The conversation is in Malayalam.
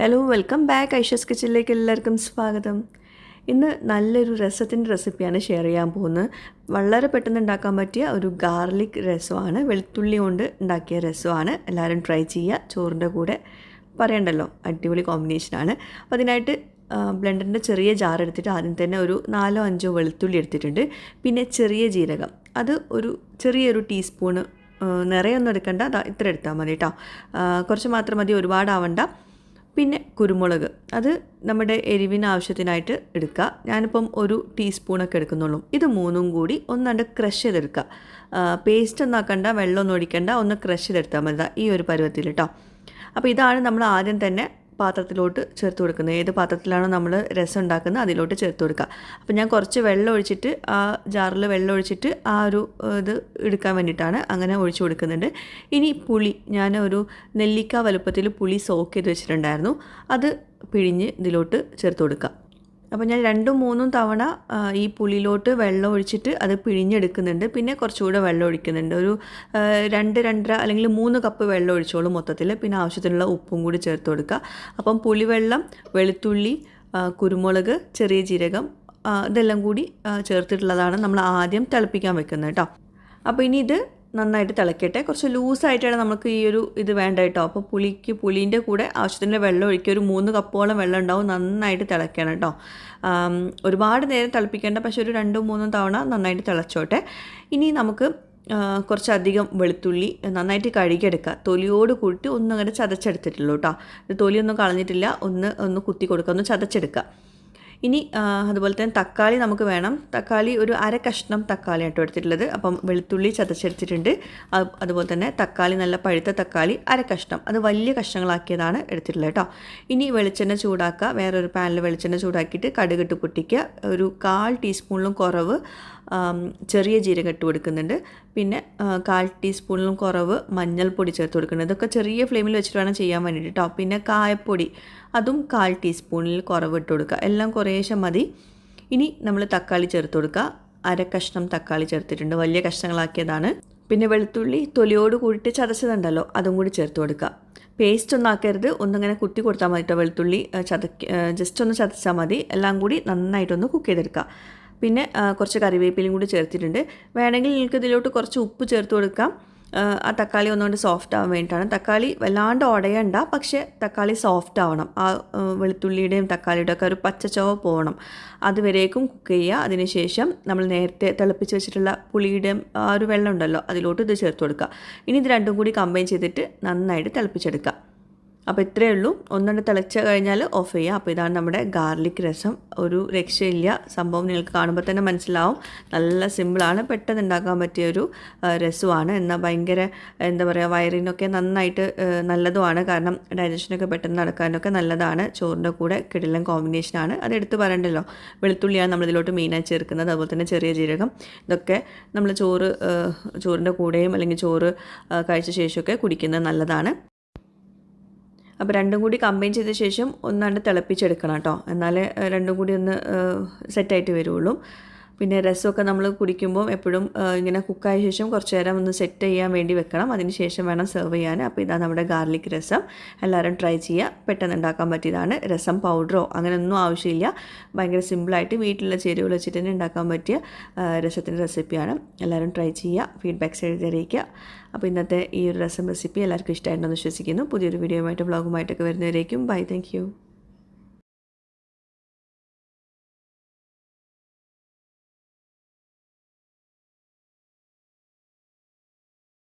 ഹലോ വെൽക്കം ബാക്ക് ഐഷസ് കിച്ചണിലേക്ക് എല്ലാവർക്കും സ്വാഗതം. ഇന്ന് നല്ലൊരു രസത്തിൻ്റെ റെസിപ്പിയാണ് ഷെയർ ചെയ്യാൻ പോകുന്നത്. വളരെ പെട്ടെന്ന് ഉണ്ടാക്കാൻ പറ്റിയ ഒരു ഗാർലിക് രസമാണ്, വെളുത്തുള്ളി കൊണ്ട് ഉണ്ടാക്കിയ രസമാണ്. എല്ലാവരും ട്രൈ ചെയ്യുക. ചോറിൻ്റെ കൂടെ പറയണ്ടല്ലോ, അടിപൊളി കോമ്പിനേഷനാണ്. അപ്പോൾ അതിനായിട്ട് ബ്ലെൻഡറിൻ്റെ ചെറിയ ജാർ എടുത്തിട്ട് ആദ്യം തന്നെ ഒരു 4-5 വെളുത്തുള്ളി എടുത്തിട്ടുണ്ട്. പിന്നെ ചെറിയ ജീരകം, അത് ഒരു ചെറിയൊരു ടീസ്പൂണ്, നിറയൊന്നും എടുക്കണ്ട, ഇത്ര എടുത്താൽ മതി കേട്ടോ. കുറച്ച് മാത്രം മതി, ഒരുപാടാവണ്ട. പിന്നെ കുരുമുളക്, അത് നമ്മുടെ എരിവിന് ആവശ്യത്തിനായിട്ട് എടുക്കുക. ഞാനിപ്പം ഒരു ടീസ്പൂണൊക്കെ എടുക്കുന്നുള്ളൂ. ഇത് മൂന്നും കൂടി ഒന്നാണ്ട് ക്രഷ് ചെയ്തെടുക്കുക. പേസ്റ്റ് ഒന്നും ആക്കണ്ട, വെള്ളമൊന്നും ഒഴിക്കണ്ട, ഒന്ന് ക്രഷ് ചെയ്തെടുത്താൽ മതി ഈ ഒരു പരുവത്തിൽ കേട്ടോ. അപ്പോൾ ഇതാണ് നമ്മൾ ആദ്യം തന്നെ പാത്രത്തിലോട്ട് ചേർത്ത് കൊടുക്കുന്നത്. ഏത് പാത്രത്തിലാണോ നമ്മൾ രസം ഉണ്ടാക്കുന്നത് അതിലോട്ട് ചേർത്ത് കൊടുക്കുക. അപ്പോൾ ഞാൻ കുറച്ച് വെള്ളം ഒഴിച്ചിട്ട്, ആ ജാറിൽ വെള്ളം ഒഴിച്ചിട്ട് ആ ഒരു ഇത് എടുക്കാൻ വേണ്ടിയിട്ടാണ് അങ്ങനെ ഒഴിച്ചു കൊടുക്കുന്നുണ്ട്. ഇനി പുളി, ഞാൻ ഒരു നെല്ലിക്ക വലുപ്പത്തിൽ പുളി സോക്ക് ചെയ്ത് വെച്ചിട്ടുണ്ടായിരുന്നു, അത് പിഴിഞ്ഞ് ഇതിലോട്ട് ചേർത്ത് കൊടുക്കുക. അപ്പോൾ ഞാൻ 2-3 തവണ ഈ പുളിയിലോട്ട് വെള്ളം ഒഴിച്ചിട്ട് അത് പിഴിഞ്ഞെടുക്കുന്നുണ്ട്. പിന്നെ കുറച്ചുകൂടെ വെള്ളം ഒഴിക്കുന്നുണ്ട്. ഒരു 2-2.5 അല്ലെങ്കിൽ 3 കപ്പ് വെള്ളം ഒഴിച്ചോളൂ മൊത്തത്തിൽ. പിന്നെ ആവശ്യത്തിനുള്ള ഉപ്പും കൂടി ചേർത്ത് കൊടുക്കുക. അപ്പം പുളിവെള്ളം, വെളുത്തുള്ളി, കുരുമുളക്, ചെറിയ ജീരകം, ഇതെല്ലാം കൂടി ചേർത്തിട്ടുള്ളതാണ് നമ്മൾ ആദ്യം തിളപ്പിക്കാൻ വെക്കുന്നത് കേട്ടോ. അപ്പോൾ ഇനി ഇത് നന്നായിട്ട് തിളക്കട്ടെ. കുറച്ച് ലൂസായിട്ടാണ് നമുക്ക് ഈ ഒരു ഇത് വേണ്ട കേട്ടോ. അപ്പോൾ പുളീൻ്റെ കൂടെ ആവശ്യത്തിൻ്റെ വെള്ളം ഒഴിക്കുക. ഒരു 3 കപ്പോളം വെള്ളം ഉണ്ടാവും. നന്നായിട്ട് തിളയ്ക്കണം കേട്ടോ. ഒരുപാട് നേരം തിളപ്പിക്കേണ്ട, പക്ഷേ ഒരു 2-3 തവണ നന്നായിട്ട് തിളച്ചോട്ടെ. ഇനി നമുക്ക് കുറച്ചധികം വെളുത്തുള്ളി നന്നായിട്ട് കഴുകിയെടുക്കുക. തൊലിയോട് കൂട്ടി ഒന്നും അങ്ങനെ ചതച്ചെടുത്തിട്ടുള്ളൂ കേട്ടോ. ഇത് തൊലിയൊന്നും കളഞ്ഞിട്ടില്ല, ഒന്ന് കുത്തി കൊടുക്കുക, ഒന്ന് ചതച്ചെടുക്കുക. ഇനി അതുപോലെ തന്നെ തക്കാളി നമുക്ക് വേണം. തക്കാളി ഒരു 1/2 കഷ്ണം തക്കാളി ആട്ടോ എടുത്തിട്ടുള്ളത്. അപ്പം വെളുത്തുള്ളി ചതച്ചെടുത്തിട്ടുണ്ട്. അതുപോലെ തന്നെ തക്കാളി, നല്ല പഴുത്ത തക്കാളി 1/2 കഷ്ണം, അത് വലിയ കഷ്ണങ്ങളാക്കിയതാണ് എടുത്തിട്ടുള്ളത് കേട്ടോ. ഇനി വെളിച്ചെണ്ണ ചൂടാക്കുക. വേറൊരു പാനിൽ വെളിച്ചെണ്ണ ചൂടാക്കിയിട്ട് കടുകിട്ട് പൊട്ടിക്കുക. ഒരു 1/4 ടീസ്പൂണിലും കുറവ് ചെറിയ ജീരകം ഇട്ട് കൊടുക്കുന്നുണ്ട്. പിന്നെ 1/4 ടീസ്പൂണിലും കുറവ് മഞ്ഞൾപ്പൊടി ചേർത്ത് കൊടുക്കുന്നുണ്ട്. ഇതൊക്കെ ചെറിയ ഫ്ലെയിമിൽ വെച്ചിട്ട് വേണം ചെയ്യാൻ വേണ്ടിയിട്ട് കേട്ടോ. പിന്നെ കായപ്പൊടി, അതും 1/4 ടീസ്പൂണിൽ കുറവ് ഇട്ട് കൊടുക്കുക. എല്ലാം കുറേശ്ശെ മതി. ഇനി നമ്മൾ തക്കാളി ചേർത്ത് കൊടുക്കുക. 1/2 കഷ്ണം തക്കാളി ചേർത്തിട്ടുണ്ട്, വലിയ കഷ്ണങ്ങളാക്കിയതാണ്. പിന്നെ വെളുത്തുള്ളി തൊലിയോട് കൂടിയിട്ട് ചതച്ചതുണ്ടല്ലോ, അതും കൂടി ചേർത്ത് കൊടുക്കുക. പേസ്റ്റ് ഒന്നും ആക്കരുത്, ഒന്നിങ്ങനെ കുത്തി കൊടുത്താൽ മതി കേട്ടോ. വെളുത്തുള്ളി ജസ്റ്റ് ഒന്ന് ചതച്ചാൽ മതി. എല്ലാം കൂടി നന്നായിട്ടൊന്ന് കുക്ക് ചെയ്തെടുക്കുക. പിന്നെ കുറച്ച് കറിവേപ്പിലയും കൂടി ചേർത്തിട്ടുണ്ട്. വേണമെങ്കിൽ നിങ്ങൾക്ക് ഇതിലോട്ട് കുറച്ച് ഉപ്പ് ചേർത്ത് കൊടുക്കാം. ആ തക്കാളി ഒന്നുകൊണ്ട് സോഫ്റ്റ് ആവാൻ വേണ്ടിയിട്ടാണ്. തക്കാളി വല്ലാണ്ട് ഉടയണ്ട, പക്ഷേ തക്കാളി സോഫ്റ്റ് ആവണം. ആ വെളുത്തുള്ളിയുടെയും തക്കാളിയുടെ ഒക്കെ ഒരു പച്ചച്ചവ പോകണം. അതുവരേക്കും കുക്ക് ചെയ്യുക. അതിനുശേഷം നമ്മൾ നേരത്തെ തിളപ്പിച്ച് വെച്ചിട്ടുള്ള പുളിയുടെയും ആ ഒരു വെള്ളം ഉണ്ടല്ലോ, അതിലോട്ട് ഇത് ചേർത്ത് കൊടുക്കുക. ഇനി ഇത് രണ്ടും കൂടി കമ്പൈൻ ചെയ്തിട്ട് നന്നായിട്ട് തിളപ്പിച്ചെടുക്കുക. അപ്പോൾ ഇത്രയേ ഉള്ളൂ. ഒന്നുകൊണ്ട് തിളച്ച് കഴിഞ്ഞാൽ ഓഫ് ചെയ്യുക. അപ്പോൾ ഇതാണ് നമ്മുടെ ഗാർലിക് രസം. ഒരു രക്ഷയില്ല. സംഭവം നിങ്ങൾക്ക് കാണുമ്പോൾ തന്നെ മനസ്സിലാവും. നല്ല സിമ്പിളാണ്, പെട്ടെന്ന് ഉണ്ടാക്കാൻ പറ്റിയൊരു രസമാണ്. എന്നാൽ ഭയങ്കര എന്താ പറയുക, വയറിനൊക്കെ നന്നായിട്ട് നല്ലതുമാണ്. കാരണം ഡൈജഷനൊക്കെ പെട്ടെന്ന് നടക്കാനൊക്കെ നല്ലതാണ്. ചോറിൻ്റെ കൂടെ കിടിലൻ കോമ്പിനേഷനാണ്. അത് എടുത്ത് പറയണ്ടല്ലോ. വെളുത്തുള്ളിയാണ് നമ്മളിതിലോട്ട് മെയിനായി ചേർക്കുന്നത്. അതുപോലെ തന്നെ ചെറിയ ജീരകം. ഇതൊക്കെ നമ്മൾ ചോറിൻ്റെ കൂടെയും അല്ലെങ്കിൽ ചോറ് കഴിച്ച ശേഷമൊക്കെ കുടിക്കുന്നത് നല്ലതാണ്. അപ്പോൾ രണ്ടും കൂടി കമ്പൈൻ ചെയ്ത ശേഷം ഒന്നാണ്ട് തിളപ്പിച്ചെടുക്കണം കേട്ടോ. എന്നാലേ രണ്ടും കൂടി ഒന്ന് സെറ്റായിട്ട് വരുള്ളൂ. പിന്നെ രസമൊക്കെ നമ്മൾ കുടിക്കുമ്പോൾ എപ്പോഴും ഇങ്ങനെ കുക്കായ ശേഷം കുറച്ച് നേരം ഒന്ന് സെറ്റ് ചെയ്യാൻ വേണ്ടി വെക്കണം. അതിന് ശേഷം വേണം സെർവ് ചെയ്യാൻ. അപ്പോൾ ഇതാണ് നമ്മുടെ ഗാർലിക് രസം. എല്ലാവരും ട്രൈ ചെയ്യുക. പെട്ടെന്ന് ഉണ്ടാക്കാൻ പറ്റിയതാണ്. രസം പൗഡറോ അങ്ങനെയൊന്നും ആവശ്യമില്ല. ഭയങ്കര സിമ്പിളായിട്ട് വീട്ടിലുള്ള ചേരുവകൾ വെച്ചിട്ട് തന്നെ ഉണ്ടാക്കാൻ പറ്റിയ രസത്തിൻ്റെ റെസിപ്പിയാണ്. എല്ലാവരും ട്രൈ ചെയ്യുക. ഫീഡ്ബാക്ക്സ് എഴുതി അറിയിക്കുക. അപ്പോൾ ഇന്നത്തെ ഈ ഒരു രസം റെസിപ്പി എല്ലാവർക്കും ഇഷ്ടമായിട്ടുണ്ടെന്ന് വിശ്വസിക്കുന്നു. പുതിയൊരു വീഡിയോയുമായിട്ട് വ്ളോഗുമായിട്ടൊക്കെ വരുന്നവരേക്കും ബൈ. Thank you.